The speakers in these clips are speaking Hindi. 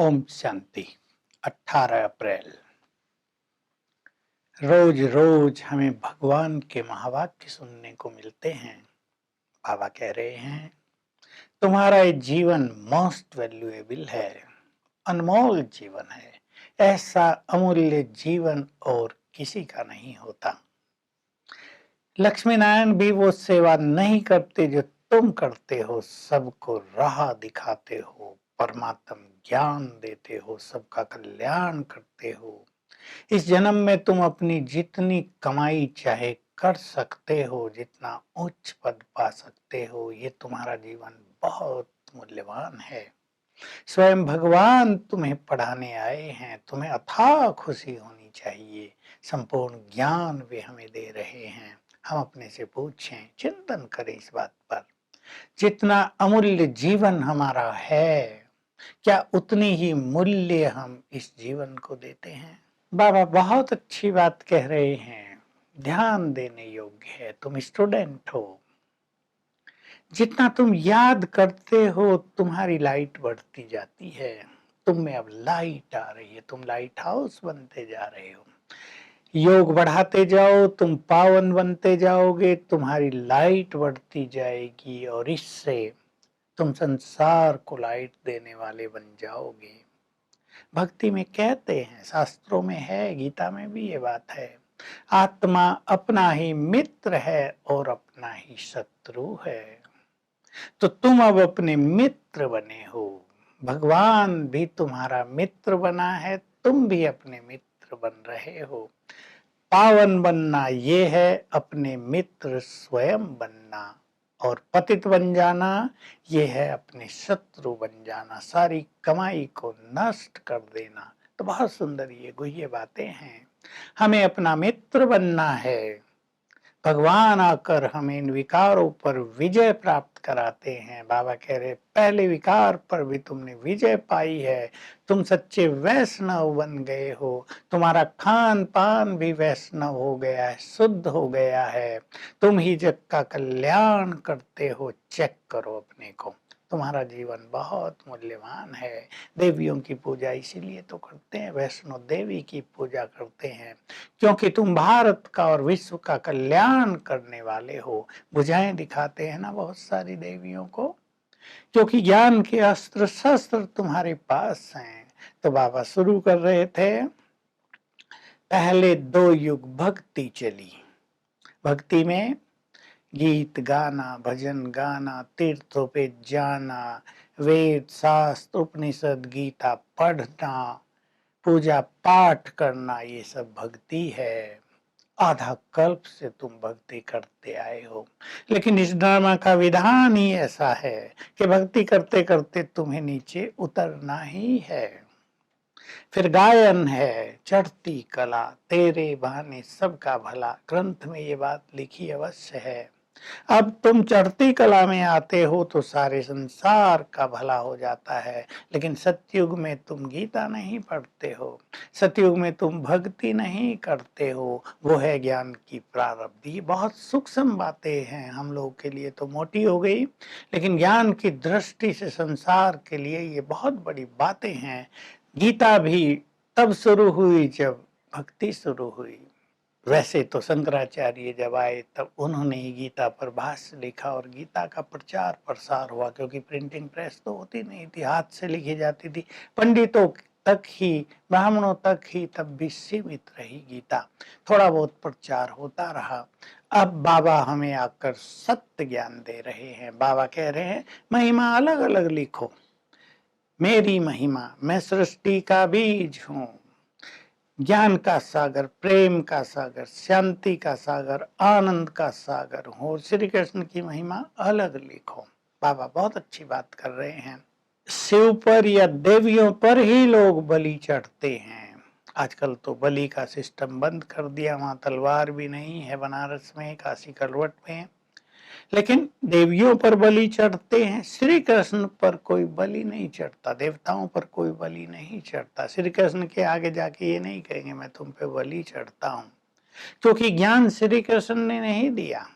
ओम शांति। 18 अप्रैल। रोज रोज हमें भगवान के महावाक्य सुनने को मिलते हैं। बाबा कह रहे हैं, तुम्हारा ये जीवन मोस्ट वैल्यूएबल है, अनमोल जीवन है। ऐसा अमूल्य जीवन और किसी का नहीं होता। लक्ष्मी नारायण भी वो सेवा नहीं करते जो तुम करते हो। सबको राह दिखाते हो, परमात्म ज्ञान देते हो, सबका कल्याण करते हो। इस जन्म में तुम अपनी जितनी कमाई चाहे कर सकते हो, जितना उच्च पद पा सकते हो, ये तुम्हारा जीवन बहुत मूल्यवान है। स्वयं भगवान तुम्हें पढ़ाने आए हैं, तुम्हें अथाह खुशी होनी चाहिए। संपूर्ण ज्ञान वे हमें दे रहे हैं। हम अपने से पूछें, चिंतन करें इस बात पर। जितना अमूल्य जीवन हमारा है, क्या उतनी ही मूल्य हम इस जीवन को देते हैं? बाबा बहुत अच्छी बात कह रहे हैं, ध्यान देने योग्य है। तुम स्टूडेंट हो, जितना तुम याद करते हो तुम्हारी लाइट बढ़ती जाती है। तुम में अब लाइट आ रही है, तुम लाइट हाउस बनते जा रहे हो। योग बढ़ाते जाओ, तुम पावन बनते जाओगे, तुम्हारी लाइट बढ़ती जाएगी और इससे तुम संसार को लाइट देने वाले बन जाओगे। भक्ति में कहते हैं, शास्त्रों में है, गीता में भी ये बात है, आत्मा अपना ही मित्र है और अपना ही शत्रु है। तो तुम अब अपने मित्र बने हो। भगवान भी तुम्हारा मित्र बना है, तुम भी अपने मित्र बन रहे हो। पावन बनना ये है अपने मित्र स्वयं बनना, और पतित बन जाना ये है अपने शत्रु बन जाना, सारी कमाई को नष्ट कर देना। तो बहुत सुंदर ये गुह्य बातें हैं। हमें अपना मित्र बनना है। भगवान आकर हमें इन विकारों पर विजय प्राप्त कराते हैं। बाबा कह रहे, पहले विकार पर भी तुमने विजय पाई है। तुम सच्चे वैष्णव बन गए हो। तुम्हारा खान पान भी वैष्णव हो गया है, शुद्ध हो गया है। तुम ही जग का कल्याण करते हो। चेक करो अपने को, तुम्हारा जीवन बहुत मूल्यवान है। देवियों की पूजा इसीलिए तो करते हैं, वैष्णो देवी की पूजा करते हैं, क्योंकि तुम भारत का और विश्व का कल्याण करने वाले हो। भुजाएं दिखाते हैं ना बहुत सारी देवियों को, क्योंकि ज्ञान के अस्त्र शस्त्र तुम्हारे पास हैं। तो बाबा शुरू कर रहे थे, पहले 2 युग भक्ति चली। भक्ति में गीत गाना, भजन गाना, तीर्थों पे जाना, वेद शास्त्र उपनिषद गीता पढ़ना, पूजा पाठ करना, ये सब भक्ति है। आधा कल्प से तुम भक्ति करते आए हो, लेकिन इस ड्रामा का विधान ही ऐसा है कि भक्ति करते करते तुम्हें नीचे उतरना ही है। फिर गायन है, चढ़ती कला, तेरे बहाने सबका भला। ग्रंथ में ये बात लिखी अवश्य है। अब तुम चढ़ती कला में आते हो तो सारे संसार का भला हो जाता है, लेकिन सतयुग में तुम गीता नहीं पढ़ते हो, सतयुग में तुम भक्ति नहीं करते हो। वो है ज्ञान की प्रारब्धि। बहुत सूक्ष्म बातें हैं, हम लोग के लिए तो मोटी हो गई, लेकिन ज्ञान की दृष्टि से संसार के लिए ये बहुत बड़ी बातें हैं। गीता भी तब शुरू हुई जब भक्ति शुरू हुई। वैसे तो शंकराचार्य जब आए तब उन्होंने ही गीता पर भाष्य लिखा और गीता का प्रचार प्रसार हुआ, क्योंकि प्रिंटिंग प्रेस तो होती नहीं थी, हाथ से लिखी जाती थी। पंडितों तक ही, ब्राह्मणों तक ही तब भी सीमित रही गीता। थोड़ा बहुत प्रचार होता रहा। अब बाबा हमें आकर सत्य ज्ञान दे रहे हैं। बाबा कह रहे हैं, महिमा अलग अलग लिखो, मेरी महिमा, मैं सृष्टि का बीज हूँ, ज्ञान का सागर, प्रेम का सागर, शांति का सागर, आनंद का सागर हो। श्री कृष्ण की महिमा अलग लिखो। बाबा बहुत अच्छी बात कर रहे हैं। शिव पर या देवियों पर ही लोग बलि चढ़ते हैं। आजकल तो बलि का सिस्टम बंद कर दिया, वहां तलवार भी नहीं है बनारस में, काशी कलवट में, लेकिन देवियों पर बलि चढ़ते हैं। श्री कृष्ण पर कोई बलि नहीं चढ़ता, देवताओं पर कोई बलि नहीं चढ़ता। श्री कृष्ण के आगे जाके ये नहीं कहेंगे मैं तुम पे बलि चढ़ता हूं, क्योंकि ज्ञान श्री कृष्ण ने नहीं दिया।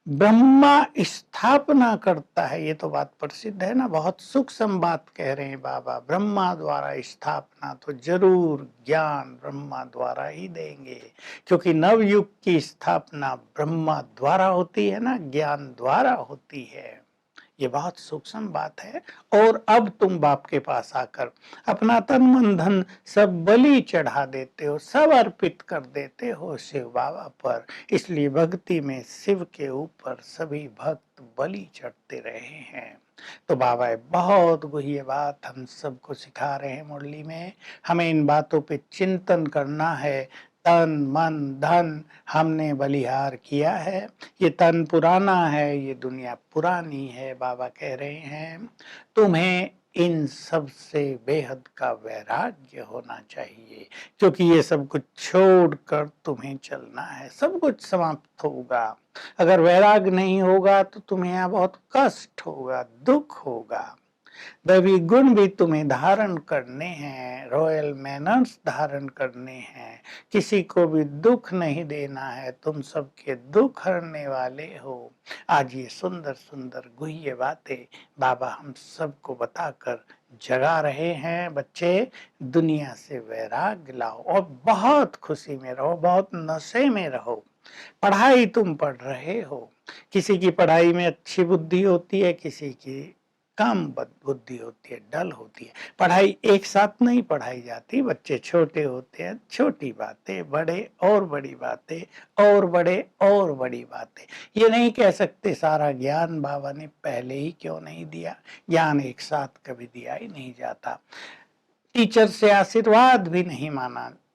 ब्रह्मा स्थापना करता है, ये तो बात प्रसिद्ध है ना, बहुत सूक्ष्म बात कह रहे हैं बाबा। ब्रह्मा द्वारा स्थापना तो जरूर ज्ञान ब्रह्मा द्वारा ही देंगे, क्योंकि नवयुग की स्थापना ब्रह्मा द्वारा होती है ना, ज्ञान द्वारा होती है। ये बहुत सूक्ष्म बात है। और अब तुम बाप के पास आकर अपना तन मन धन सब बलि चढ़ा देते हो, सब अर्पित कर देते हो शिव बाबा पर। इसलिए भक्ति में शिव के ऊपर सभी भक्त बलि चढ़ते रहे हैं। तो बाबा बहुत गुह्य बात हम सबको सिखा रहे हैं मुरली में। हमें इन बातों पे चिंतन करना है। तन मन धन हमने बलिहार किया है। ये तन पुराना है, ये दुनिया पुरानी है। बाबा कह रहे हैं तुम्हें इन सब से बेहद का वैराग्य होना चाहिए, क्योंकि ये सब कुछ छोड़कर तुम्हें चलना है। सब कुछ समाप्त होगा। अगर वैराग्य नहीं होगा तो तुम्हें यहाँ बहुत कष्ट होगा, दुख होगा। दैवी गुण भी तुम्हें धारण करने हैं, रॉयल मैनर्स धारण करने हैं। किसी को भी दुख नहीं देना है, तुम सबके दुख हरने वाले हो। आज ये सुंदर सुंदर गुह्य बातें बाबा हम सबको बताकर जगा रहे हैं। बच्चे, दुनिया से वैराग्य लाओ और बहुत खुशी में रहो, बहुत नशे में रहो। पढ़ाई तुम पढ़ रहे हो, किसी की पढ़ाई में अच्छी बुद्धि होती है, किसी की कम बुद्धि होती है, डल होती है। पढ़ाई एक साथ नहीं पढ़ाई जाती। बच्चे छोटे होते हैं, छोटी बातें, बड़े और बड़ी बातें, और बड़े और बड़ी बातें। ये नहीं कह सकते सारा ज्ञान बाबा ने पहले ही क्यों नहीं दिया। ज्ञान एक साथ कभी दिया ही नहीं जाता। टीचर से आशीर्वाद भी नहीं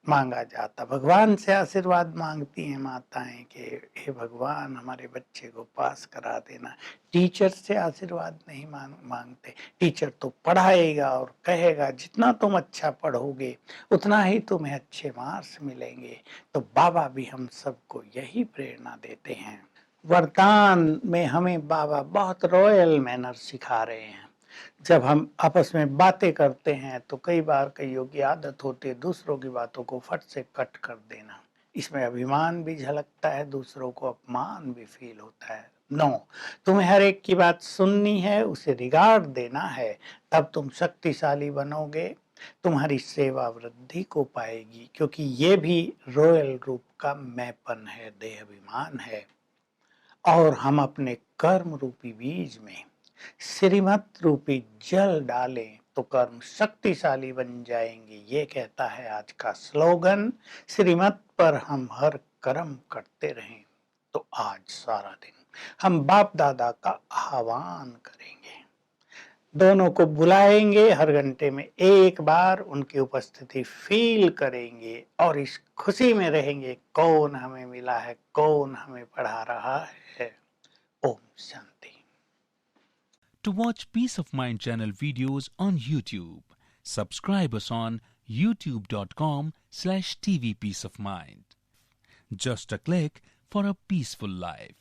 मांगा जाता। भगवान से आशीर्वाद मांगती हैं माताएं कि हे भगवान हमारे बच्चे को पास करा देना। टीचर से आशीर्वाद नहीं मांगते। टीचर तो पढ़ाएगा और कहेगा जितना तुम अच्छा पढ़ोगे उतना ही तुम्हें अच्छे मार्क्स मिलेंगे। तो बाबा भी हम सबको यही प्रेरणा देते हैं। वरदान में हमें बाबा बहुत रॉयल मैनर सिखा रहे हैं। जब हम आपस में बातें करते हैं तो कई बार कईयों की आदत होती है दूसरों की बातों को फट से कट कर देना। इसमें अभिमान भी झलकता है, दूसरों को अपमान भी फील होता है। नो, तुम्हें हर एक की बात सुननी है, उसे रिगार्ड देना है, तब तुम शक्तिशाली बनोगे। तुम्हारी सेवा वृद्धि को पाएगी, क्योंकि ये भी रॉयल रूप का मैपन है, देह अभिमान है। और हम अपने कर्म रूपी बीज में श्रीमत रूपी जल डालें तो कर्म शक्तिशाली बन जाएंगे। ये कहता है आज का स्लोगन। श्रीमत पर हम हर कर्म करते रहें। तो आज सारा दिन हम बाप दादा का आह्वान करेंगे, दोनों को बुलाएंगे, हर घंटे में एक बार उनकी उपस्थिति फील करेंगे और इस खुशी में रहेंगे कौन हमें मिला है, कौन हमें पढ़ा रहा है। Om Shanti. To watch Peace of Mind channel videos on YouTube, subscribe us on youtube.com/tvpeaceofmind. Just a click for a peaceful life.